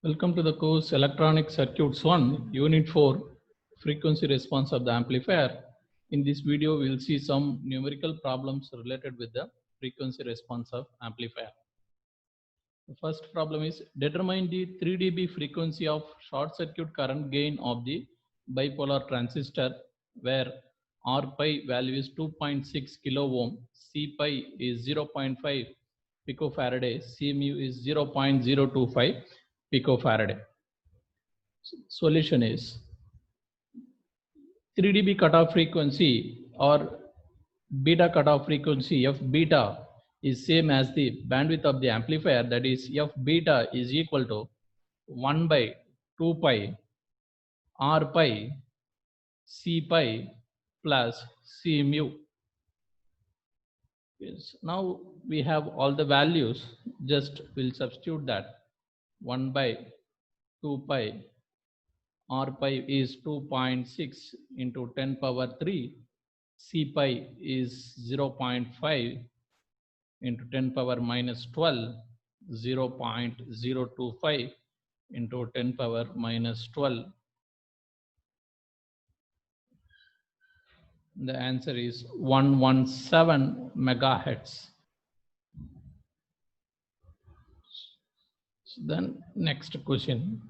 Welcome to the course Electronic Circuits 1, Unit 4, Frequency Response of the Amplifier. In this video, we will see some numerical problems related with the frequency response of amplifier. The first problem is determine the 3 dB frequency of short circuit current gain of the bipolar transistor where R pi value is 2.6 kilo ohm, C pi is 0.5 picofarad, C mu is 0.025 picofarad. Solution is 3 dB cutoff frequency or beta cutoff frequency f beta is same as the bandwidth of the amplifier, that is f beta is equal to 1 by 2 pi R pi C pi plus C mu. Yes. Now we have all the values, just we'll substitute that 1 by 2 pi R pi is 2.6 into 10 power 3, C pi is 0.5 into 10 power minus 12, 0.025 into 10 power minus 12. The answer is 117 megahertz. So then next question.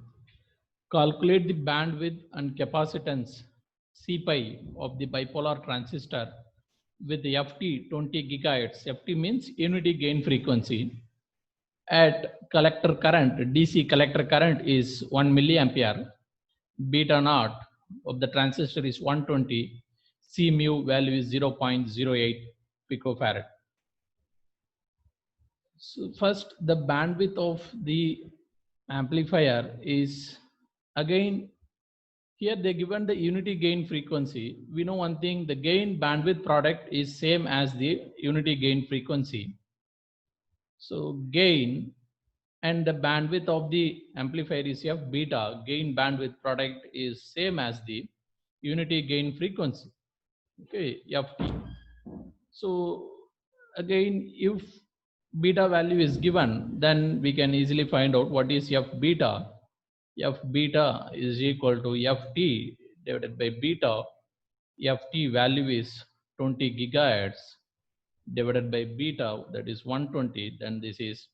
Calculate the bandwidth and capacitance C pi of the bipolar transistor with the FT 20 gigahertz. FT means unity gain frequency. At collector current, DC collector current is 1 milliampere. Beta naught of the transistor is 120. C mu value is 0.08 picofarad. So first, the bandwidth of the amplifier is, again, here they given the unity gain frequency. We know one thing, the gain bandwidth product is same as the unity gain frequency. So gain and the bandwidth of the amplifier is f beta, gain bandwidth product is same as the unity gain frequency. Okay, ft. So again, if beta value is given, then we can easily find out what is f beta. F beta is equal to ft divided by beta. Ft value is 20 gigahertz divided by beta, that is 120, then this is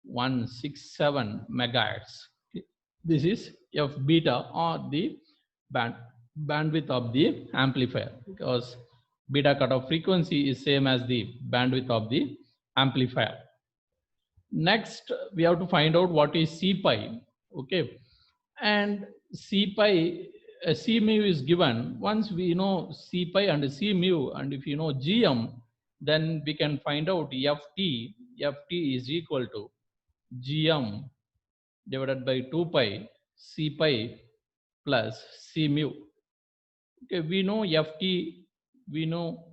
167 megahertz. This is f beta or the bandwidth of the amplifier, because beta cutoff frequency is same as the bandwidth of the amplifier. Next, we have to find out what is C pi. Okay, and C pi, C mu is given. Once we know C pi and C mu, and if you know GM, then we can find out FT. FT is equal to GM divided by 2 pi C pi plus C mu. Okay, we know FT, we know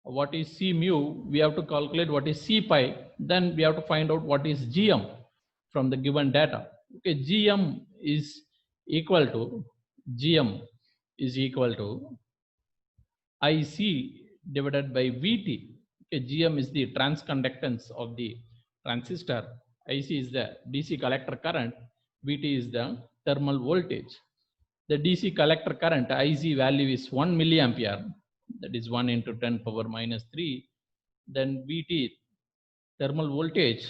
what is C mu, we have to calculate what is C pi, then we have to find out what is GM from the given data. Okay, GM is equal to IC divided by VT. Okay, GM is the transconductance of the transistor, IC is the DC collector current, VT is the thermal voltage. The DC collector current IC value is 1 milliampere, that is 1 into 10 power minus 3. Then VT thermal voltage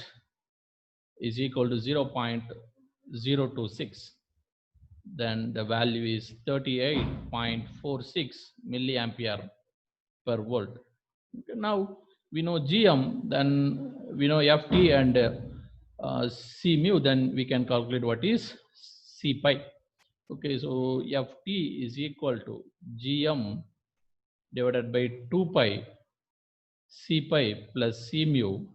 is equal to 0.026. Then the value is 38.46 milliampere per volt. Okay, now we know GM, then we know FT and C mu, then we can calculate what is C pi. Okay, so FT is equal to GM divided by 2 pi C pi plus C mu.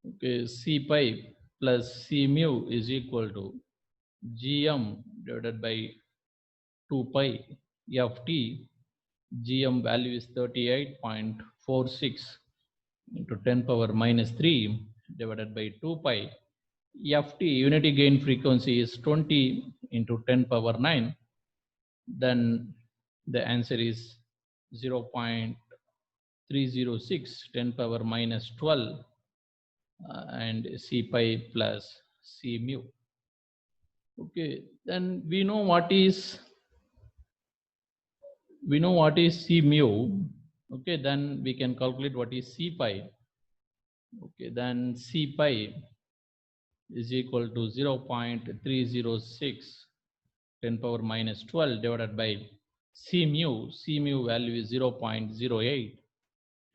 Okay, C pi plus C mu is equal to GM divided by 2 pi FT. GM value is 38.46 into 10 power minus 3 divided by 2 pi. FT unity gain frequency is 20 into 10 power 9. Then the answer is 0.306 10 power minus 12 and C pi plus C mu. Okay, then we know what is C mu. Okay, then we can calculate what is C pi. Okay, then C pi is equal to 0.306 10 power minus 12 divided by C mu. C mu value is 0.08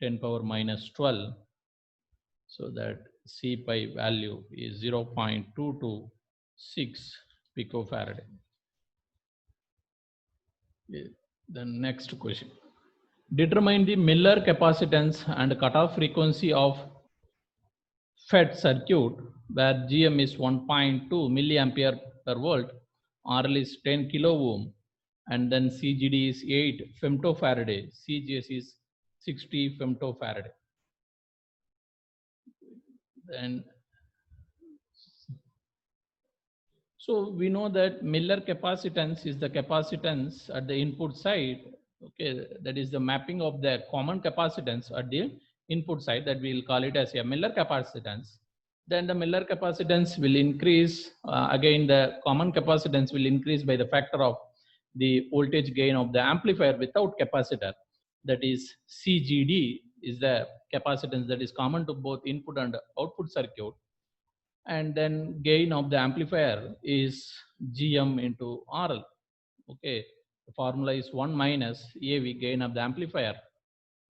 10 power minus 12. So that C pi value is 0.226 picofarad. Okay. Then next question. Determine the Miller capacitance and cutoff frequency of FET circuit where GM is 1.2 milliampere per volt, RL is 10 kilo ohm, and then CGD is 8 femtofarad, CGS is 60 femtofarad. Then so we know that Miller capacitance is the capacitance at the input side. Okay, that is the mapping of the common capacitance at the input side, that we will call it as a Miller capacitance. Then the Miller capacitance will increase, again the common capacitance will increase by the factor of the voltage gain of the amplifier without capacitor, that is CGD is the capacitance that is common to both input and output circuit. And then gain of the amplifier is GM into RL. Okay, the formula is 1 minus AV, gain of the amplifier.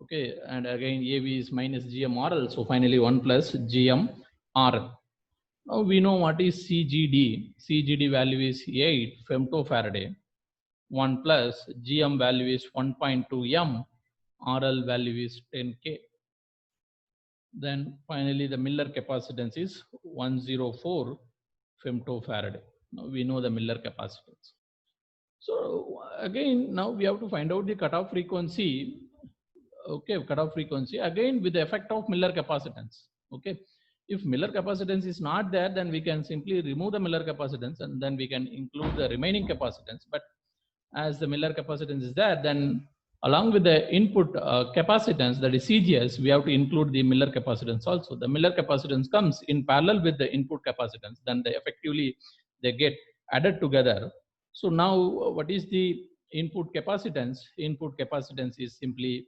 Okay, and again AV is minus GM RL, so finally 1 plus GM RL. Now we know what is CGD. CGD value is 8 femtofarad. 1 plus GM value is 1.2 M, RL value is 10K. Then finally the Miller capacitance is 104 femtofarad. Now we know the Miller capacitance. So again, now we have to find out the cutoff frequency. Okay, cutoff frequency again with the effect of Miller capacitance. Okay, if Miller capacitance is not there, then we can simply remove the Miller capacitance and then we can include the remaining capacitance. But as the Miller capacitance is there, then along with the input capacitance, that is CGS, we have to include the Miller capacitance also. The Miller capacitance comes in parallel with the input capacitance, then they effectively they get added together. So now what is the input capacitance? Input capacitance is simply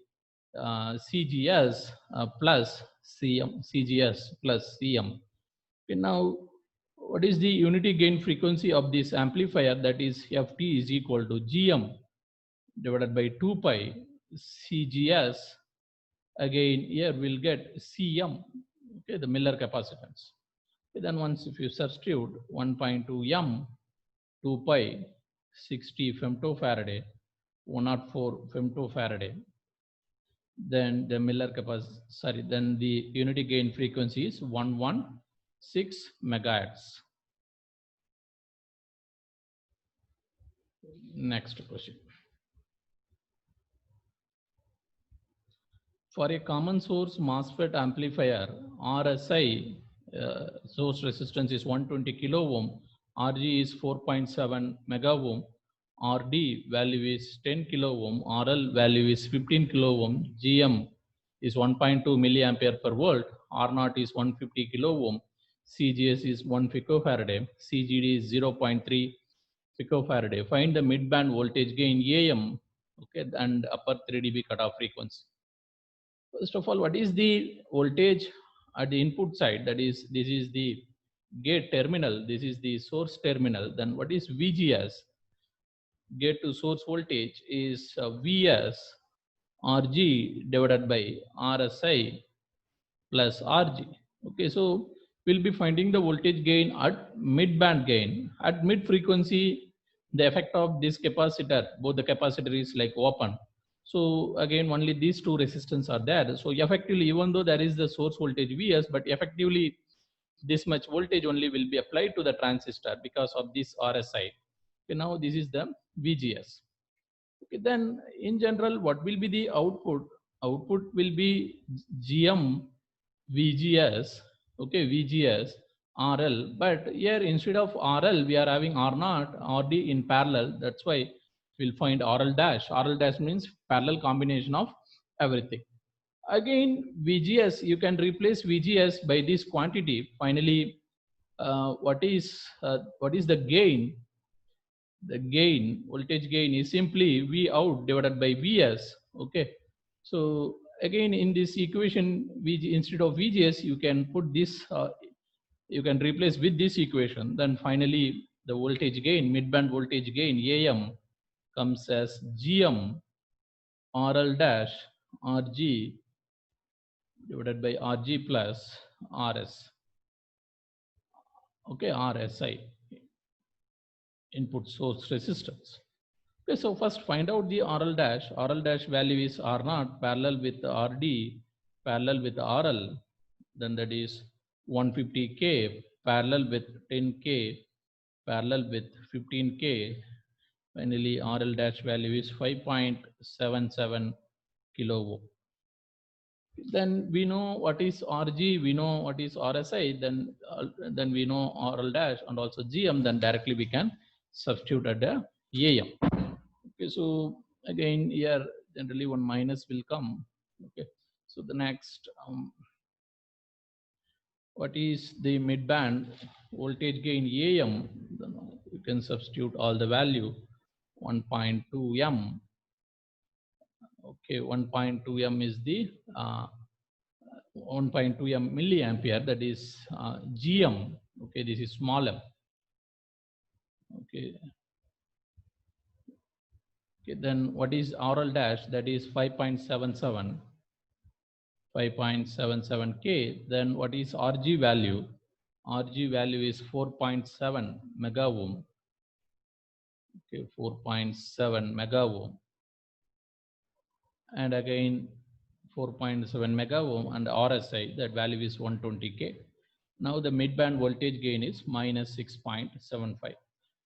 CGS plus CM, CGS plus CM. Okay, now what is the unity gain frequency of this amplifier? That is FT is equal to GM divided by 2 pi CGS. Again here we'll get CM, okay, the Miller capacitance. Okay, then once if you substitute 1.2 M, 2 pi 60 femtofarad, 104 femtofarad, then the Miller capacity, then the unity gain frequency is 116 megahertz. Next question. For a common source MOSFET amplifier, RSI source resistance is 120 kilo ohm, RG is 4.7 mega ohm, RD value is 10 kilo ohm, RL value is 15 kilo ohm, GM is 1.2 milliampere per volt, R0 is 150 kilo ohm, CGS is 1 picofarad, CGD is 0.3 picofarad. Find the mid-band voltage gain AM, okay, and upper 3 dB cutoff frequency. First of all, what is the voltage at the input side? That is, this is the gate terminal, this is the source terminal. Then what is VGS? Gate to source voltage is VS RG divided by RSI plus RG. Okay, so we'll be finding the voltage gain at mid band gain. At mid frequency, the effect of this capacitor, both the capacitor is like open. So again, only these two resistance are there. So effectively, even though there is the source voltage Vs, but effectively this much voltage only will be applied to the transistor because of this RSI. Okay, now this is the VGS. Okay, then in general, what will be the output? Output will be GM VGS, okay, VGS RL, but here instead of RL we are having R0 RD in parallel. That's why we'll find RL dash. RL dash means parallel combination of everything. Again VGS, you can replace VGS by this quantity. Finally what is the gain? the gain, voltage gain is simply V out divided by Vs. Okay. So again, in this equation, instead of VGS, you can put this, you can replace with this equation. Then finally, the voltage gain, midband voltage gain, AM, comes as GM RL dash RG divided by RG plus RS. Okay, RSI, input source resistance. Okay, so first find out the RL dash. RL dash value is R0 parallel with RD parallel with RL. Then that is 150K parallel with 10K parallel with 15K. Finally, RL dash value is 5.77 kilo ohm. Then we know what is RG, we know what is RSI, then we know RL dash and also GM, then directly we can substitute at the AM. Okay, so again here generally one minus will come. Okay, so the next, what is the midband voltage gain AM? Then you can substitute all the value 1.2 M. Okay, 1.2 M is the 1.2 M milliampere, that is GM. Okay, this is small m. Okay. Okay, then what is RL dash? That is 5.77 K. Then what is RG value? RG value is 4.7 mega ohm. Okay, 4.7 mega ohm. And again 4.7 mega ohm, and RSI, that value is 120 K. Now the midband voltage gain is minus 6.75.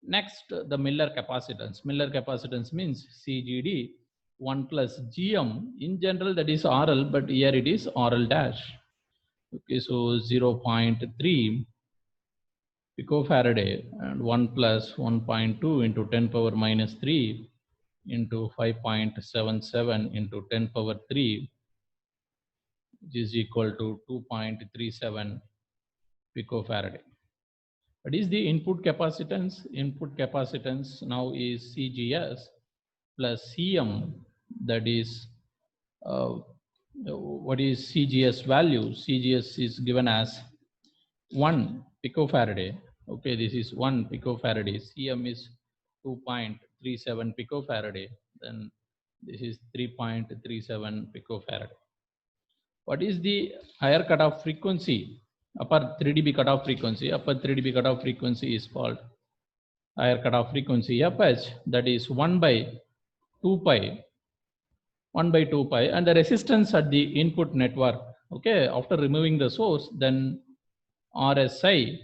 Next, the Miller capacitance. Miller capacitance means CGD 1 plus GM. In general, that is RL, but here it is RL dash. Okay, so 0.3 picofarad and 1 plus 1.2 into 10 power minus 3 into 5.77 into 10 power 3, which is equal to 2.37 picofarad. What is the input capacitance? Input capacitance now is CGS plus CM, that is what is CGS value? CGS is given as 1 picofarad. Okay, this is 1 picofarad. CM is 2.37 picofarad. Then this is 3.37 picofarad. What is the higher cutoff frequency? Upper 3 dB cutoff frequency. Upper 3 dB cutoff frequency is called higher cutoff frequency FH, that is 1 by 2 pi, 1 by 2 pi, and the resistance at the input network. Okay, after removing the source, then RSI,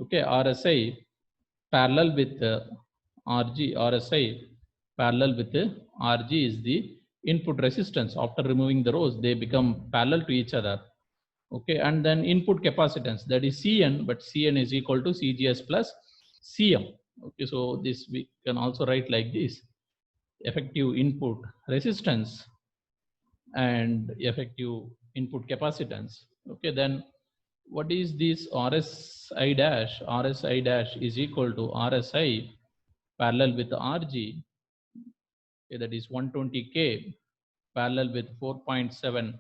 okay, RSI parallel with RG, RSI parallel with RG is the input resistance. After removing the rows, they become parallel to each other. Okay, and then input capacitance, that is CN, but CN is equal to CGS plus CM. Okay, so this we can also write like this: effective input resistance and effective input capacitance. Okay, then what is this RSI dash? RSI dash is equal to RSI parallel with RG, okay, that is 120K parallel with 4.7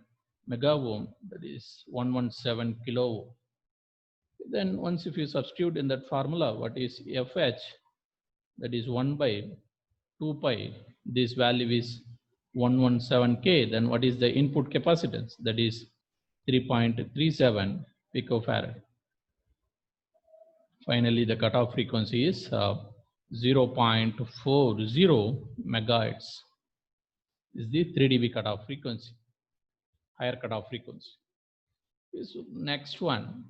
mega ohm, that is 117 kilo ohm. Then once if you substitute in that formula, what is FH? That is 1 by 2 pi. This value is 117K. Then what is the input capacitance? That is 3.37 picofarad. Finally, the cutoff frequency is 0.40 megahertz. Is the 3 dB cutoff frequency, higher cutoff frequency. Okay, so next one,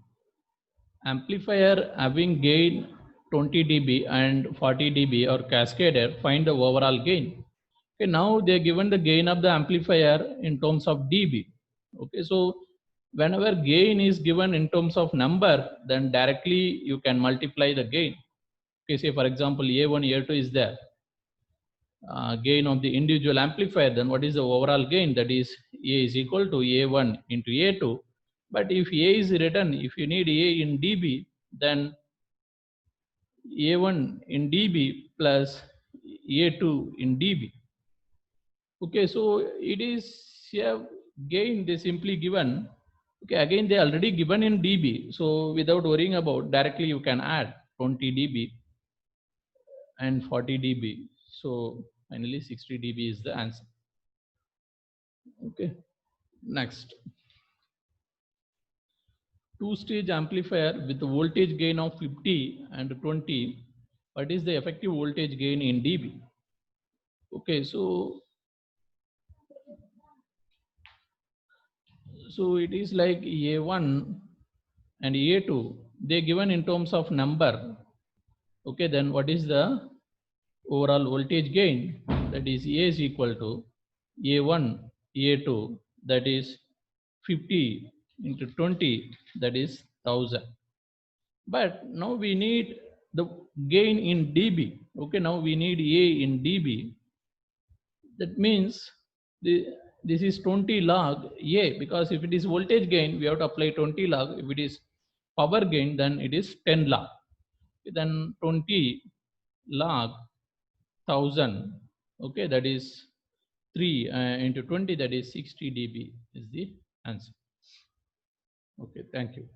amplifier having gain 20 dB and 40 dB or cascader, find the overall gain. Okay, now they are given the gain of the amplifier in terms of dB. Okay, so whenever gain is given in terms of number, then directly you can multiply the gain. Okay, say for example A1, A2 is there, gain of the individual amplifier, then what is the overall gain? That is A is equal to A1 into A2. But if A is written, if you need A in dB, then A1 in dB plus A2 in dB. Okay, so it is a gain they simply given. Okay, again they already given in dB, so without worrying about, directly you can add 20 dB and 40 dB. So finally 60 dB is the answer. Okay, next. Two-stage amplifier with a voltage gain of 50 and 20. What is the effective voltage gain in dB? Okay, so it is like A1 and A2, they given in terms of number. Okay, then what is the overall voltage gain? That is A is equal to A1 A2, that is 50 into 20, that is 1000. But now we need the gain in dB. Okay, now we need A in dB. That means this is 20 log A, because if it is voltage gain, we have to apply 20 log. If it is power gain, then it is 10 log. Then 20 log 1000. Okay, that is 3 into 20, that is 60 dB is the answer. Okay, thank you.